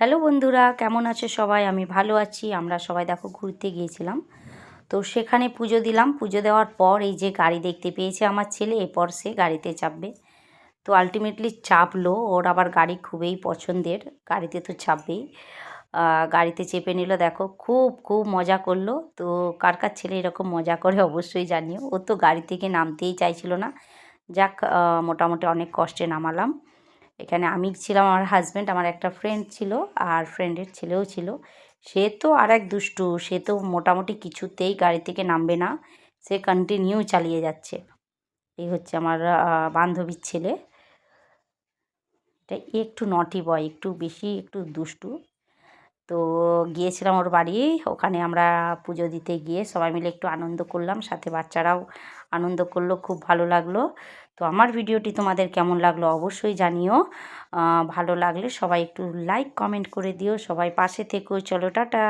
Hello বন্ধুরা, কেমন আছো সবাই? আমি ভালো আছি। আমরা সবাই দেখো ঘুরতে গিয়েছিলাম। তো সেখানে পুজো দিলাম। পুজো দেওয়ার পর এই যে গাড়ি দেখতে পেয়েছে আমার ছেলে, এরপর সে গাড়িতে চাপবে। তো আলটিমেটলি চাপলো। ওর আবার গাড়ি খুবই পছন্দের, গাড়িতে তো চাপবেই। গাড়িতে চেপে নিল, দেখো খুব খুব মজা করলো। তো কার কার ছেলে এরকম মজা করে অবশ্যই জানিও। ও তো গাড়ি থেকে নামতেই চাইছিল না। যাক, মোটামুটি অনেক কষ্টে নামালাম। এখানে আমি ছিলাম, আমার হাজব্যান্ড, আমার একটা ফ্রেন্ড ছিল, আর ফ্রেন্ডের ছেলেও ছিল। সে তো আর এক দুষ্টু, সে তো মোটামুটি কিছুতেই গাড়ি থেকে নামবে না, সে কন্টিনিউ চালিয়ে যাচ্ছে। এই হচ্ছে আমার বান্ধবীর ছেলে। এটা একটু নটি বয়, একটু বেশি একটু দুষ্টু। তো গিয়েছিলাম ওর বাড়ি। ওখানে আমরা পুজো দিতে গিয়ে সবাই মিলে একটু আনন্দ করলাম, সাথে বাচ্চারাও আনন্দ করলো, খুব ভালো লাগলো। তো আমার ভিডিওটি তোমাদের কেমন লাগলো অবশ্যই জানিও। ভালো লাগলে সবাই একটু লাইক কমেন্ট করে দিও। সবাই পাশে থেকো। চলো, টাটা।